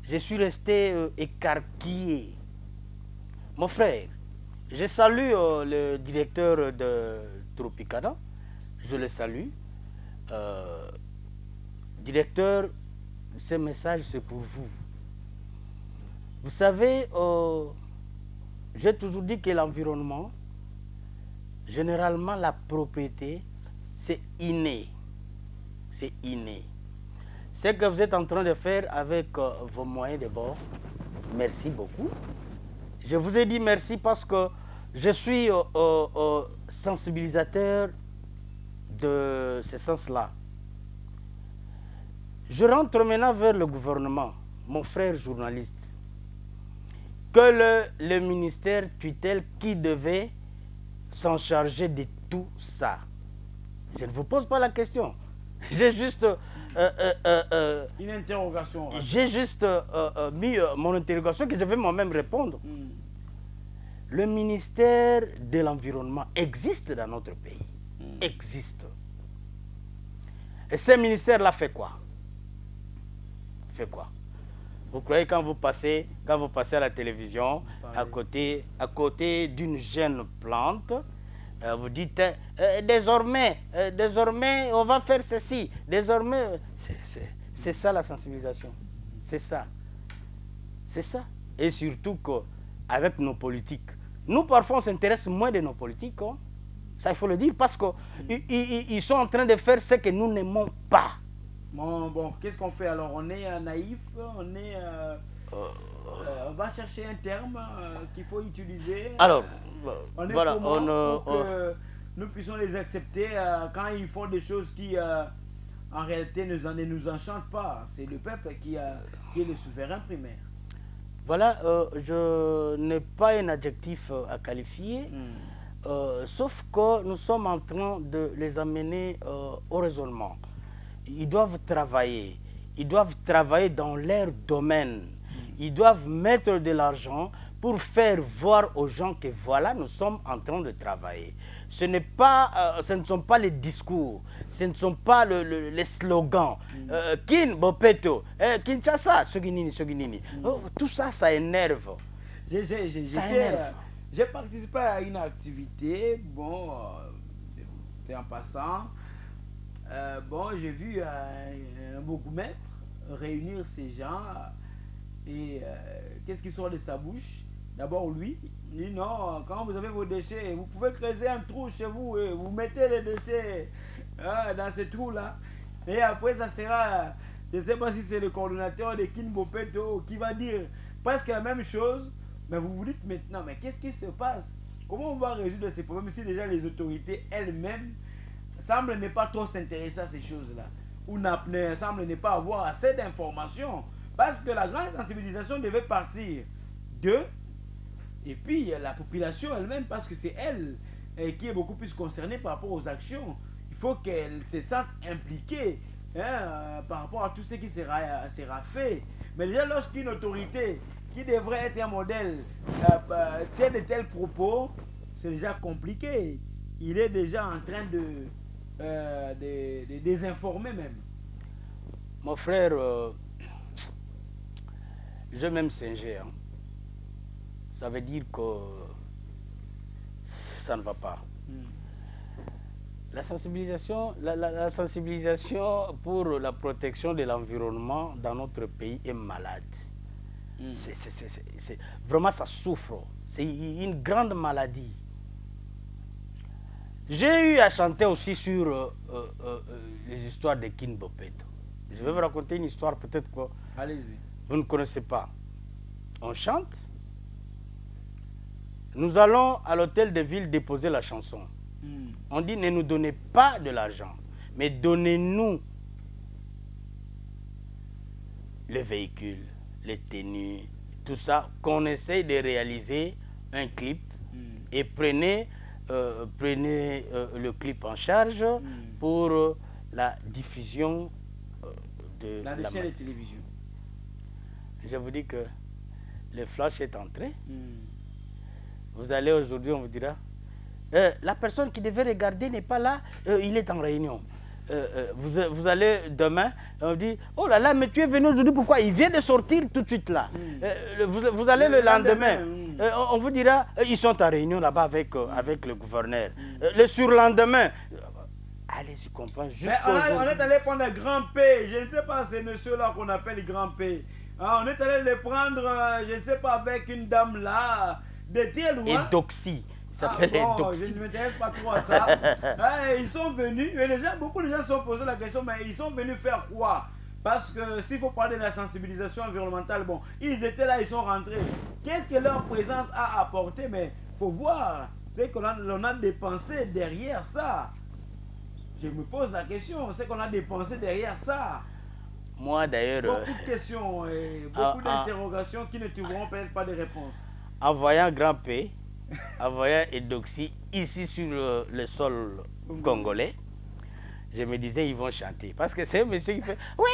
B: Je suis resté écarquillé. Mon frère, je salue le directeur de Tropicana. Je le salue. Directeur, ce message, c'est pour vous. Vous savez, j'ai toujours dit que l'environnement, généralement la propriété, c'est inné. C'est inné. Ce que vous êtes en train de faire avec vos moyens de bord, merci beaucoup. Je vous ai dit merci parce que je suis sensibilisateur de ce sens-là. Je rentre maintenant vers le gouvernement, mon frère journaliste, que le ministère tutelle qui devait s'en charger de tout ça. Je ne vous pose pas la question. J'ai juste
A: une interrogation.
B: J'ai juste mis mon interrogation que je vais moi-même répondre. Le ministère de l'Environnement existe dans notre pays. Existe. Et ce ministère-là fait quoi? Fait quoi? Vous croyez quand vous passez à la télévision, à côté d'une jeune plante, vous dites désormais, on va faire ceci. Désormais, c'est ça la sensibilisation. C'est ça. C'est ça. Et surtout qu'avec nos politiques, nous parfois on s'intéresse moins de nos politiques. Hein. Ça, il faut le dire, parce qu'ils sont en train de faire ce que nous n'aimons pas.
A: Bon, qu'est-ce qu'on fait alors? On est naïf, on va chercher un terme qu'il faut utiliser.
B: Alors,
A: on est
B: voilà,
A: pour que nous puissions les accepter quand ils font des choses qui, en réalité, ne nous enchantent pas. C'est le peuple qui est le souverain primaire.
B: Voilà, je n'ai pas un adjectif à qualifier, sauf que nous sommes en train de les amener au raisonnement. Ils doivent travailler dans leur domaine. Ils doivent mettre de l'argent pour faire voir aux gens que voilà, nous sommes en train de travailler. Ce ne sont pas les discours, ce ne sont pas les slogans. Kin, Bopeto, Kinshasa, Soginini. Tout ça, ça énerve.
A: J'ai participé à une activité, c'est en passant. J'ai vu un bourgmestre réunir ces gens et qu'est-ce qui sort de sa bouche? D'abord, lui, il dit non, quand vous avez vos déchets, vous pouvez creuser un trou chez vous et vous mettez les déchets dans ce trou-là. Et après, ça sera, je ne sais pas si c'est le coordonnateur de Kin Bopeto qui va dire presque la même chose, mais vous vous dites maintenant, mais qu'est-ce qui se passe? Comment on va résoudre ces problèmes si déjà les autorités elles-mêmes semblent ne pas trop s'intéresser à ces choses-là, ou semblent ne pas avoir assez d'informations, parce que la grande sensibilisation devait partir d'eux, et puis la population elle-même, parce que c'est elle qui est beaucoup plus concernée par rapport aux actions. Il faut qu'elle se sente impliquée par rapport à tout ce qui sera fait. Mais déjà, lorsqu'une autorité qui devrait être un modèle tient de tels propos, c'est déjà compliqué. Il est déjà en train de désinformer même.
B: Mon frère, je m'aime singer. Hein. Ça veut dire que ça ne va pas. La sensibilisation pour la protection de l'environnement dans notre pays est malade. Vraiment, ça souffre. C'est une grande maladie. J'ai eu à chanter aussi sur les histoires de Kin Bopeto. Je vais vous raconter une histoire peut-être que vous ne connaissez pas. On chante. Nous allons à l'hôtel de ville déposer la chanson. On dit ne nous donnez pas de l'argent, mais donnez-nous les véhicules, les tenues, tout ça, qu'on essaye de réaliser un clip et prenez le clip en charge pour la diffusion de
A: la chaîne de télévision.
B: Je vous dis que le flash est entré. Vous allez aujourd'hui, on vous dira, la personne qui devait regarder n'est pas là, il est en réunion. Vous allez demain, on dit, oh là là, mais tu es venu aujourd'hui, pourquoi? Il vient de sortir tout de suite là. Vous allez le lendemain, on vous dira, ils sont en réunion là-bas avec le gouverneur. Le surlendemain, allez-y comprendre.
A: On est allé prendre un grand P, je ne sais pas ces messieurs-là qu'on appelle grand P. Ah, on est allé les prendre, je ne sais pas, avec une dame là, de très loin.
B: Edoxie. Ça s'appelle Edoxie.
A: Je ne m'intéresse pas trop à ça. Ils sont venus, et beaucoup de gens se sont posé la question, mais ils sont venus faire quoi? Parce que s'il faut parler de la sensibilisation environnementale, bon, ils étaient là, ils sont rentrés. Qu'est-ce que leur présence a apporté? Mais il faut voir, c'est qu'on a dépensé derrière ça. Je me pose la question, c'est qu'on a dépensé derrière ça.
B: Moi d'ailleurs...
A: Beaucoup de questions et beaucoup d'interrogations qui ne trouveront peut-être pas de réponse.
B: En voyant Grand P, en voyant Edoxie ici sur le sol congolais, je me disais ils vont chanter. Parce que c'est un monsieur qui fait oui.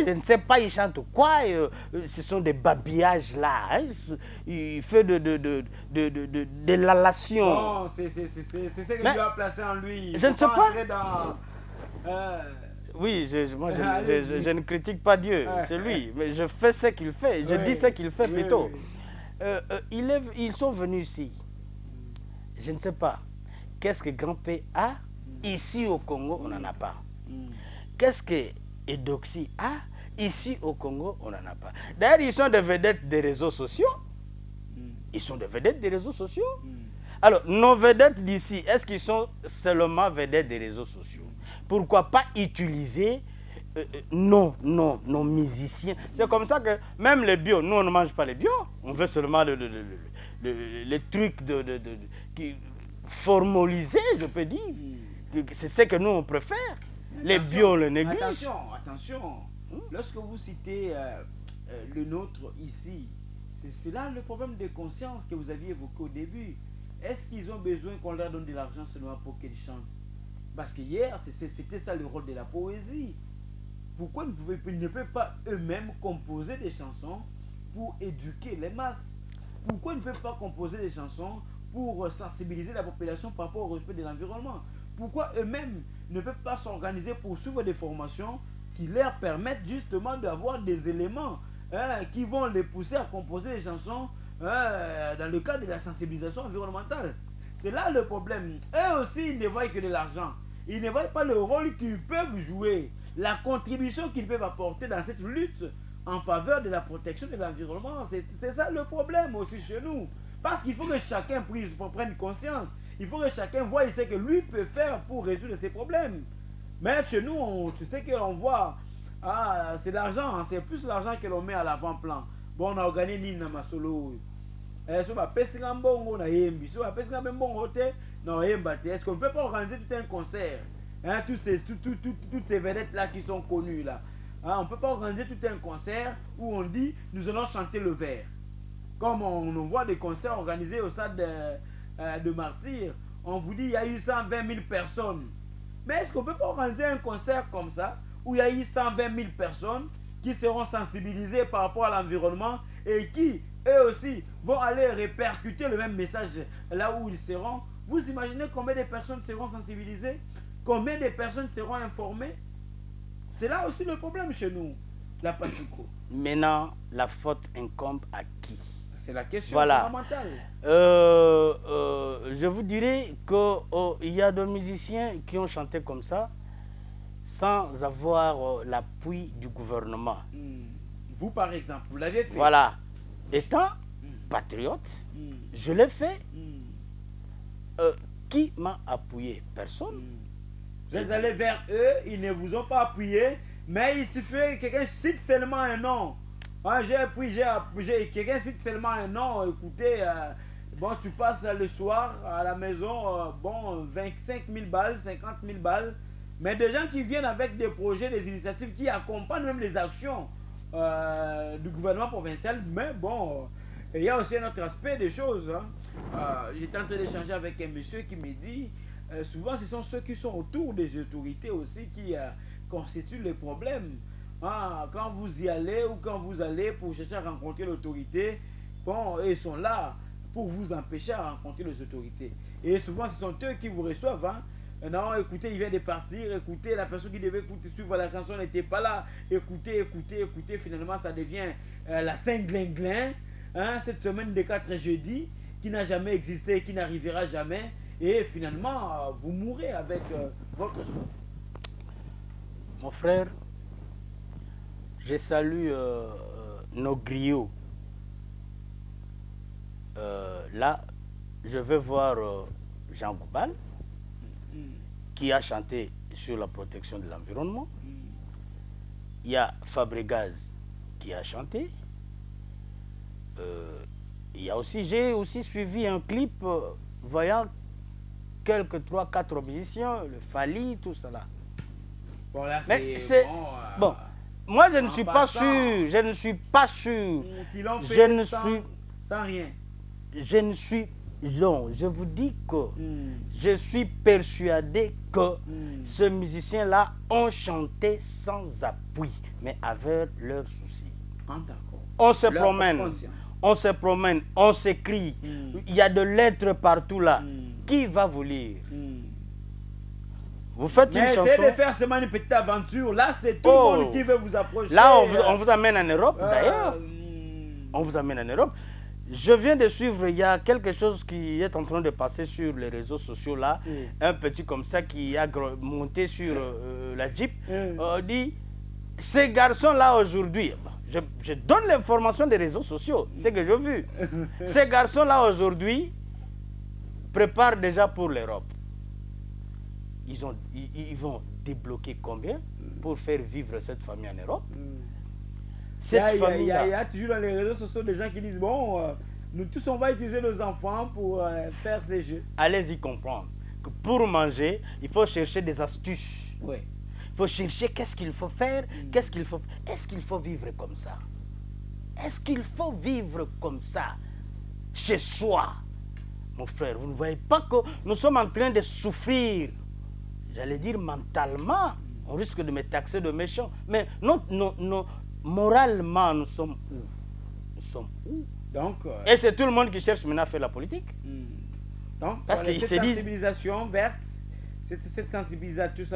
B: Je ne sais pas, il chante quoi. Ce sont des babillages là. Hein. Il fait de l'allation.
A: Non, c'est ce que Dieu a placé en lui.
B: Je ne sais pas. Oui, moi je ne critique pas Dieu, c'est lui, mais je fais ce qu'il fait, je dis ce qu'il fait plutôt. Ils sont venus ici, je ne sais pas, qu'est-ce que Grand P a? Ici au Congo, on n'en a pas. Qu'est-ce que Edoxie a? Ici au Congo, on n'en a pas. D'ailleurs, ils sont des vedettes des réseaux sociaux. Ils sont des vedettes des réseaux sociaux. Alors, nos vedettes d'ici, est-ce qu'ils sont seulement vedettes des réseaux sociaux? Pourquoi pas utiliser nos musiciens? C'est comme ça que même les bio, nous on ne mange pas les bio, on veut seulement les trucs formalisés, je peux dire. C'est ce que nous on préfère. Les bio, on le néglige.
A: Attention. Lorsque vous citez le nôtre ici, c'est là le problème de conscience que vous aviez évoqué au début. Est-ce qu'ils ont besoin qu'on leur donne de l'argent seulement pour qu'ils chantent? Parce que hier, c'était ça le rôle de la poésie. Pourquoi ils ne peuvent pas eux-mêmes composer des chansons pour éduquer les masses? Pourquoi ils ne peuvent pas composer des chansons pour sensibiliser la population par rapport au respect de l'environnement? Pourquoi eux-mêmes ne peuvent pas s'organiser pour suivre des formations qui leur permettent justement d'avoir des éléments qui vont les pousser à composer des chansons dans le cadre de la sensibilisation environnementale? C'est là le problème. Eux aussi, ils ne voient que de l'argent. Ils ne voient pas le rôle qu'ils peuvent jouer, la contribution qu'ils peuvent apporter dans cette lutte en faveur de la protection de l'environnement. C'est ça le problème aussi chez nous. Parce qu'il faut que chacun prenne conscience. Il faut que chacun voie ce que lui peut faire pour résoudre ses problèmes. Mais chez nous, tu sais qu'on voit, c'est l'argent, c'est plus l'argent que l'on met à l'avant-plan. Bon, on a organisé Nina Masolo. Est-ce qu'on ne peut pas organiser tout un concert? Toutes ces vedettes-là qui sont connues là. On ne peut pas organiser tout un concert où on dit nous allons chanter le vers. Comme on voit des concerts organisés au stade de Martyrs, on vous dit il y a eu 120 000 personnes. Mais est-ce qu'on ne peut pas organiser un concert comme ça où il y a eu 120 000 personnes qui seront sensibilisées par rapport à l'environnement et qui, eux aussi, vont aller répercuter le même message là où ils seront? Vous imaginez combien de personnes seront sensibilisées? Combien de personnes seront informées? C'est là aussi le problème chez nous, la Pacico.
B: Maintenant, la faute incombe à qui?
A: C'est la question fondamentale.
B: Je vous dirais qu'il y a des musiciens qui ont chanté comme ça sans avoir l'appui du gouvernement.
A: Vous, par exemple, vous l'avez fait.
B: Voilà. Étant patriote, je l'ai fait. Qui m'a appuyé? Personne.
A: Vous êtes allé vers eux, ils ne vous ont pas appuyé, mais il suffit que quelqu'un cite seulement un nom. Quelqu'un cite seulement un nom, écoutez, tu passes le soir à la maison, 25 000 balles, 50 000 balles, mais des gens qui viennent avec des projets, des initiatives qui accompagnent même les actions du gouvernement provincial, mais bon, il y a aussi un autre aspect des choses. J'étais en train d'échanger avec un monsieur qui me dit, souvent ce sont ceux qui sont autour des autorités aussi qui constituent les problèmes. quand vous y allez ou quand vous allez pour chercher à rencontrer l'autorité, bon, ils sont là pour vous empêcher à rencontrer les autorités. Et souvent, ce sont eux qui vous reçoivent. Hein. Non, écoutez, il vient de partir, écoutez, la personne qui devait écouter, suivre la chanson n'était pas là. Écoutez, écoutez, écoutez, finalement, ça devient la Saint-Glinglin. Hein, cette semaine des 4 jeudis, qui n'a jamais existé, qui n'arrivera jamais. Et finalement, vous mourrez avec votre souffle.
B: Mon frère, je salue nos griots. Là, je vais voir Jean Goubal, qui a chanté sur la protection de l'environnement. Il y a Fabregas qui a chanté. Il y a aussi, j'ai aussi suivi un clip voyant quelques 3-4 musiciens, le Fali, tout cela.
A: Bon, là,
B: Mais
A: c'est
B: bon, moi je ne suis pas sûr, je ne suis pas sûr.
A: Je ne suis sans rien.
B: Je ne suis non, je vous dis que je suis persuadé que ces musiciens-là ont chanté sans appui, mais avec leurs soucis. On se promène, on s'écrit. Il y a de lettres partout là. Qui va vous lire? Vous faites une chanson.
A: Essayez de faire seulement une petite aventure. Là, c'est tout le monde qui veut vous approcher.
B: Là, on vous amène en Europe, d'ailleurs. On vous amène en Europe. Je viens de suivre, il y a quelque chose qui est en train de passer sur les réseaux sociaux là. Un petit comme ça qui a monté sur la Jeep. Dit, ces garçons-là aujourd'hui, je donne l'information des réseaux sociaux, c'est que j'ai vu. Ces garçons-là aujourd'hui préparent déjà pour l'Europe. Ils vont débloquer combien pour faire vivre cette famille en Europe?
A: Il y a toujours dans les réseaux sociaux des gens qui disent bon, nous tous on va utiliser nos enfants pour faire ces jeux.
B: Allez-y comprendre que pour manger, il faut chercher des astuces.
A: Oui.
B: Il faut chercher qu'est-ce qu'il faut faire, est-ce qu'il faut vivre comme ça? Est-ce qu'il faut vivre comme ça chez soi? Mon frère, vous ne voyez pas que nous sommes en train de souffrir, j'allais dire mentalement. On risque de me taxer de méchant. Mais non, moralement, nous sommes où? Nous sommes où?
A: Donc,
B: et c'est tout le monde qui cherche maintenant à faire la politique.
A: Donc,
B: parce qu'ils se disent...
A: sensibilisation verte, cette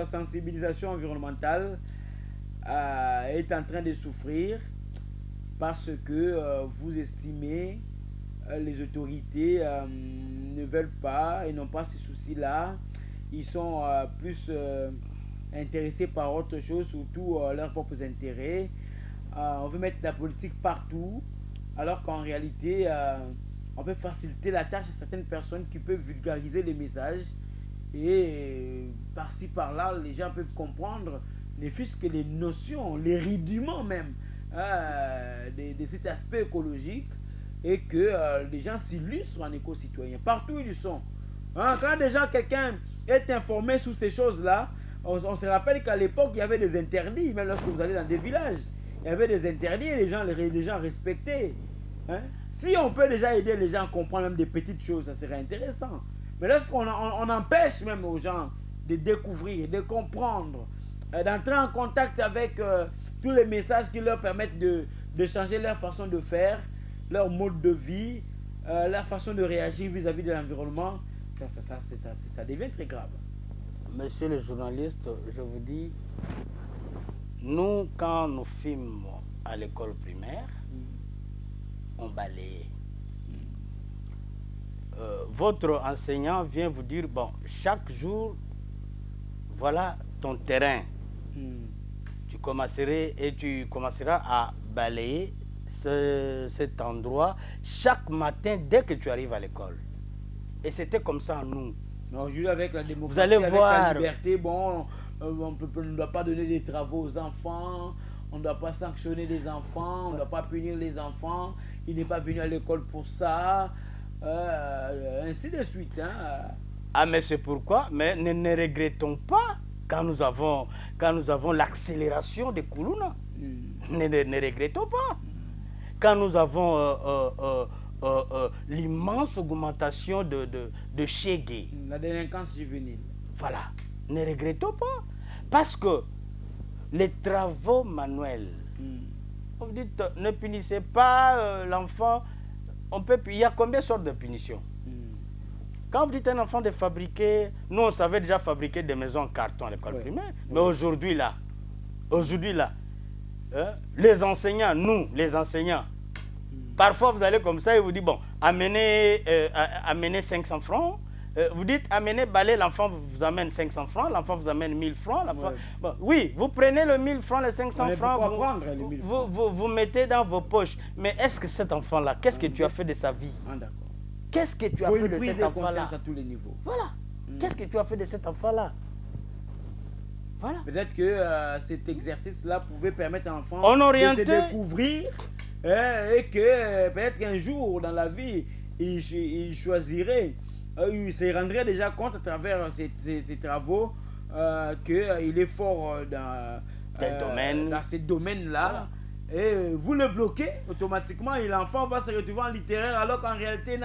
A: sensibilisation environnementale est en train de souffrir parce que vous estimez les autorités ne veulent pas et n'ont pas ces soucis-là. Ils sont plus intéressés par autre chose, surtout leurs propres intérêts. On veut mettre la politique partout, alors qu'en réalité, on peut faciliter la tâche à certaines personnes qui peuvent vulgariser les messages. Et par-ci, par-là, les gens peuvent comprendre, ne fût-ce que les notions, les rudiments même de cet aspect écologique, et que les gens s'illustrent en éco-citoyens, partout où ils sont. Hein, quand déjà quelqu'un est informé sur ces choses-là, on se rappelle qu'à l'époque, il y avait des interdits, même lorsque vous allez dans des villages. Il y avait des interdits et les gens respectaient. Hein? Si on peut déjà aider les gens à comprendre même des petites choses, ça serait intéressant. Mais lorsqu'on empêche même aux gens de découvrir, de comprendre, d'entrer en contact avec tous les messages qui leur permettent de changer leur façon de faire, leur mode de vie, leur façon de réagir vis-à-vis de l'environnement, ça devient très grave.
B: Monsieur le journaliste, je vous dis, nous, quand nous filmons à l'école primaire, on balaye. Votre enseignant vient vous dire, bon, chaque jour, voilà ton terrain. Tu commenceras à balayer cet endroit chaque matin dès que tu arrives à l'école. Et c'était comme ça, nous.
A: Aujourd'hui, avec la démocratie,
B: vous allez
A: avec
B: voir,
A: la liberté, bon, on ne doit pas donner des travaux aux enfants, on ne doit pas sanctionner les enfants, on ne doit pas punir les enfants, il n'est pas venu à l'école pour ça, ainsi de suite. Hein.
B: Ah, mais c'est pourquoi, mais ne regrettons pas quand nous avons l'accélération des Koulouna. Ne regrettons pas. Quand nous avons l'immense augmentation de Chégué.
A: La délinquance juvénile.
B: Voilà. Ne regrettons pas. Parce que les travaux manuels. Vous dites, ne punissez pas l'enfant. Il y a combien de sortes de punitions? Quand vous dites à un enfant de fabriquer, nous on savait déjà fabriquer des maisons en carton à l'école primaire, mais aujourd'hui là, les enseignants, nous les enseignants, parfois vous allez comme ça et vous dites, bon, amenez 500 francs, vous dites, amenez balai, l'enfant vous amène 500 francs, l'enfant vous amène 1000 francs. Bon, oui, vous prenez le 1000 francs, les 500 francs, vous mettez dans vos poches. Mais est-ce que cet enfant-là, qu'est-ce que tu as fait de sa vie? Qu'est-ce que tu as fait de cet enfant-là?
A: À tous les niveaux.
B: Voilà. Qu'est-ce que tu as fait de cet enfant-là? Voilà.
A: Peut-être que cet exercice-là pouvait permettre à l'enfant
B: de
A: se découvrir et que peut-être qu'un jour dans la vie, il choisirait, il se rendrait déjà compte à travers ses travaux qu'il est fort dans ces domaines-là. Voilà. Et vous le bloquez, automatiquement, l'enfant va se retrouver en littéraire alors qu'en réalité,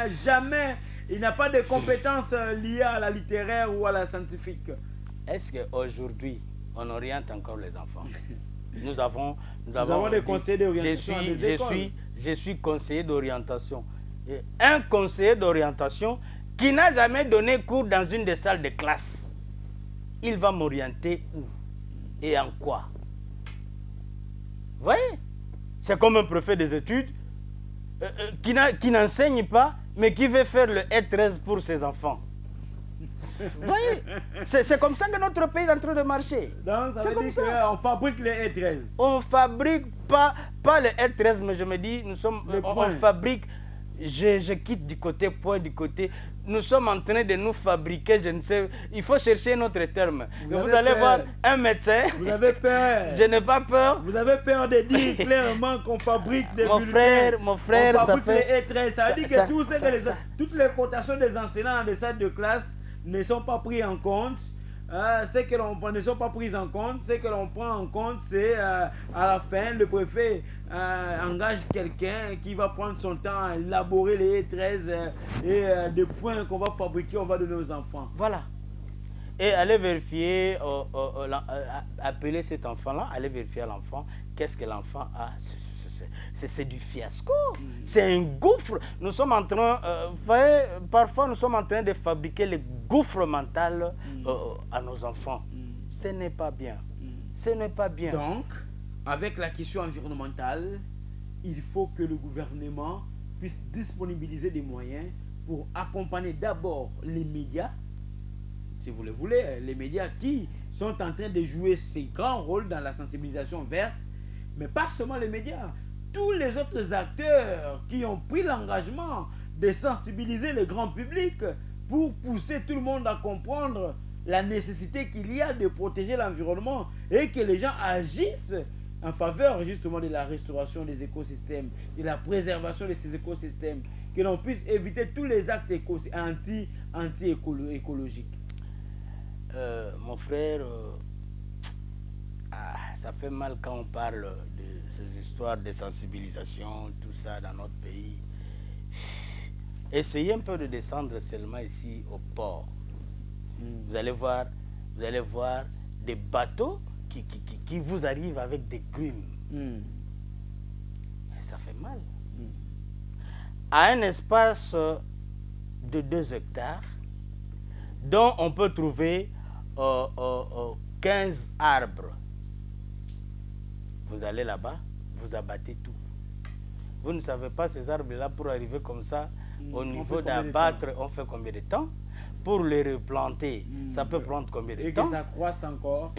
A: il n'a pas de compétences liées à la littéraire ou à la scientifique.
B: Est-ce qu'aujourd'hui, on oriente encore les enfants? Nous avons
A: des conseillers d'orientation dans les écoles.
B: Je suis conseiller d'orientation. Un conseiller d'orientation qui n'a jamais donné cours dans une des salles de classe, il va m'orienter où et en quoi? Vous voyez? C'est comme un préfet des études qui n'enseigne pas, mais qui veut faire le R13 pour ses enfants. Vous voyez? C'est comme ça que notre pays est en train de marcher.
A: Donc, ça veut dire qu'on fabrique les R13.
B: On ne fabrique pas le R13, mais je me dis, on fabrique. Je quitte du côté point, du côté. Nous sommes en train de nous fabriquer, je ne sais. Il faut chercher un autre terme. Vous allez voir un médecin.
A: Vous avez peur.
B: Je n'ai pas peur.
A: Vous avez peur de dire clairement qu'on fabrique des
B: bulletins. Mon frère,
A: ça fait. Les ça veut dire que toutes les cotations des enseignants dans les salles de classe ne sont pas prises en compte. Ce que l'on ne sont pas prises en compte, ce que l'on prend en compte, c'est à la fin, le préfet engage quelqu'un qui va prendre son temps à élaborer les 13 et des points qu'on va fabriquer, on va donner aux enfants.
B: Voilà. Et aller vérifier, appeler cet enfant-là, aller vérifier à l'enfant, qu'est-ce que l'enfant a. C'est du fiasco, c'est un gouffre. Nous sommes en train, parfois nous sommes en train de fabriquer le gouffre mental à nos enfants. Ce n'est pas bien. Ce n'est pas bien.
A: Donc, avec la question environnementale, il faut que le gouvernement puisse disponibiliser des moyens pour accompagner d'abord les médias, si vous le voulez, les médias qui sont en train de jouer ces grands rôles dans la sensibilisation verte, mais pas seulement les médias. Tous les autres acteurs qui ont pris l'engagement de sensibiliser le grand public pour pousser tout le monde à comprendre la nécessité qu'il y a de protéger l'environnement et que les gens agissent en faveur justement de la restauration des écosystèmes, de la préservation de ces écosystèmes, que l'on puisse éviter tous les actes anti-écologiques.
B: Mon frère, ça fait mal quand on parle de ces histoires de sensibilisation, tout ça dans notre pays. Essayez un peu de descendre seulement ici au port. Vous allez voir des bateaux qui vous arrivent avec des grumes. Et ça fait mal. À un espace de 2 hectares, dont on peut trouver 15 arbres. Vous allez là-bas, vous abattez tout. Vous ne savez pas ces arbres-là, pour arriver comme ça, au niveau d'abattre, on fait combien de temps? Pour les replanter, ça peut prendre combien de temps?
A: Et que ça croisse encore.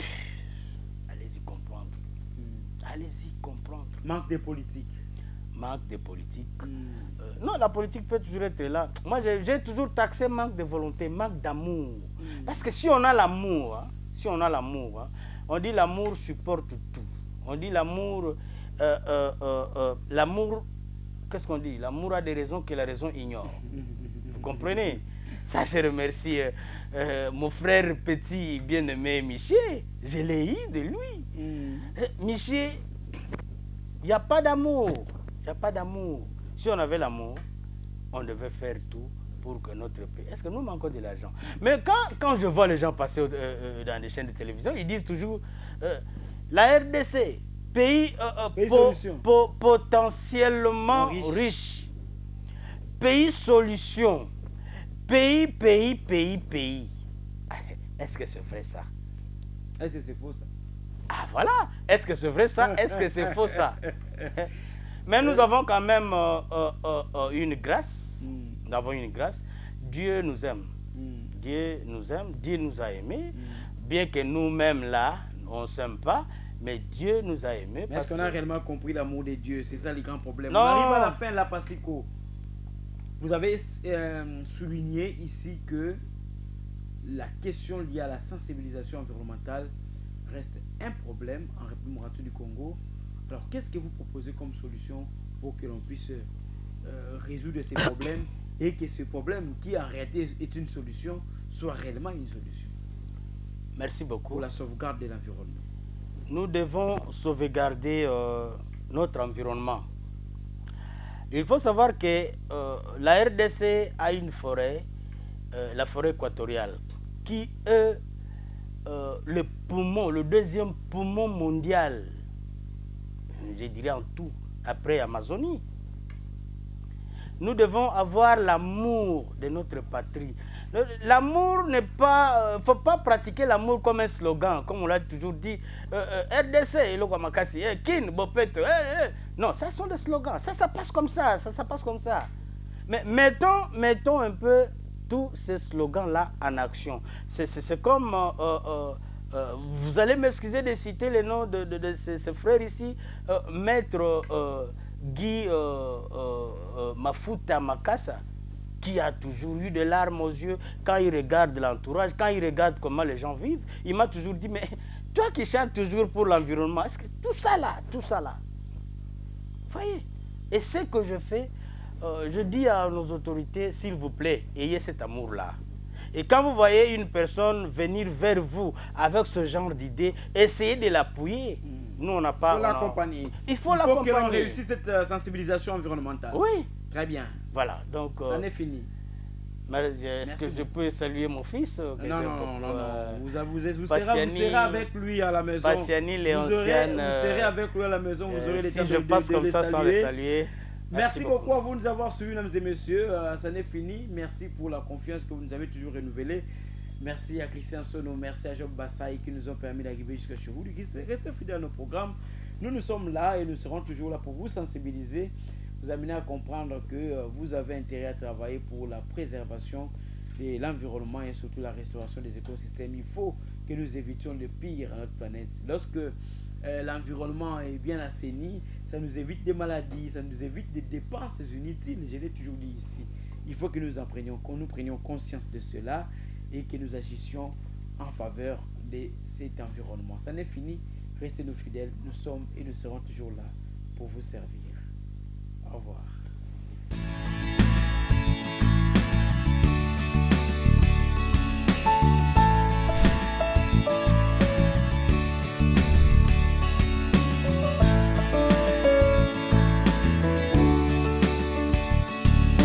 B: Allez-y comprendre. Allez-y comprendre.
A: Manque de politique.
B: Manque de politique. Non, la politique peut toujours être là. Moi, j'ai toujours taxé manque de volonté, manque d'amour. Parce que si on a l'amour, on dit l'amour supporte tout. On dit l'amour, qu'est-ce qu'on dit? L'amour a des raisons que la raison ignore. Vous comprenez? Ça, je remercie mon frère petit bien-aimé Miché. Je l'ai eu de lui. Miché, il n'y a pas d'amour. Il n'y a pas d'amour. Si on avait l'amour, on devait faire tout pour que notre pays... Est-ce que nous manquons de l'argent? Mais quand je vois les gens passer dans des chaînes de télévision, ils disent toujours... La RDC, pays,
A: solution.
B: potentiellement riche. Pays solution. Pays. Est-ce que c'est vrai ça?
A: Est-ce que c'est faux ça?
B: Ah voilà. Est-ce que c'est vrai ça? Est-ce que c'est faux ça? Mais nous avons quand même une grâce. Nous avons une grâce. Dieu nous aime. Dieu nous aime. Dieu nous a aimés. Bien que nous-mêmes là, on ne s'aime pas. Mais Dieu nous a aimés.
A: Mais est-ce qu'on a réellement compris l'amour de Dieu? C'est ça le grand problème.
B: Non.
A: On arrive à la fin là, Pasico. Vous avez souligné ici que la question liée à la sensibilisation environnementale reste un problème en République démocratique du Congo. Alors, qu'est-ce que vous proposez comme solution pour que l'on puisse résoudre ces problèmes et que ce problème, qui en réalité est une solution, soit réellement une solution?
B: Merci beaucoup.
A: Pour la sauvegarde de l'environnement.
B: Nous devons sauvegarder notre environnement. Il faut savoir que la RDC a une forêt, la forêt équatoriale, qui est le poumon, le deuxième poumon mondial, je dirais en tout, après Amazonie. Nous devons avoir l'amour de notre patrie. L'amour n'est pas... Il ne faut pas pratiquer l'amour comme un slogan, comme on l'a toujours dit. RDC, Elokamakasi, Kin, Bopeto. Non, ça sont des slogans. Ça passe comme ça. Ça passe comme ça. Mais mettons un peu tous ces slogans-là en action. C'est comme... vous allez m'excuser de citer les noms de ces frères ici. Maître Guy Mafuta Makassa, qui a toujours eu des larmes aux yeux quand il regarde l'entourage, quand il regarde comment les gens vivent. Il m'a toujours dit, mais toi qui chantes toujours pour l'environnement, est-ce que tout ça là, voyez? Et ce que je fais, je dis à nos autorités, s'il vous plaît, ayez cet amour-là. Et quand vous voyez une personne venir vers vous avec ce genre d'idée, essayez de l'appuyer. Nous, on n'a pas...
A: Il faut l'accompagner.
B: Il faut l'accompagner.
A: que l'on réussisse cette sensibilisation environnementale.
B: Oui.
A: Très bien.
B: Voilà, donc...
A: Ça n'est fini.
B: Est-ce que je peux saluer mon fils?
A: Non. Vous serez avec lui à la maison.
B: Bassiani, Léonciane.
A: Vous serez avec lui à la maison. Vous aurez les temps
B: si je passe comme ça sans les saluer.
A: Merci beaucoup à vous de nous avoir suivis, mesdames et messieurs. Ça n'est fini. Merci pour la confiance que vous nous avez toujours renouvelée. Merci à Christian Sono, merci à Job Bassaï qui nous ont permis d'arriver jusqu'à chez vous. Restez fidèles à nos programmes. Nous sommes là et nous serons toujours là pour vous sensibiliser, vous amener à comprendre que vous avez intérêt à travailler pour la préservation de l'environnement et surtout la restauration des écosystèmes. Il faut que nous évitions le pire à notre planète. Lorsque l'environnement est bien assaini, ça nous évite des maladies, ça nous évite des dépenses inutiles. Je l'ai toujours dit ici. Il faut que nous prenions conscience de cela et que nous agissions en faveur de cet environnement. Ça n'est fini. Restez-nous fidèles. Nous sommes et nous serons toujours là pour vous servir. Au revoir.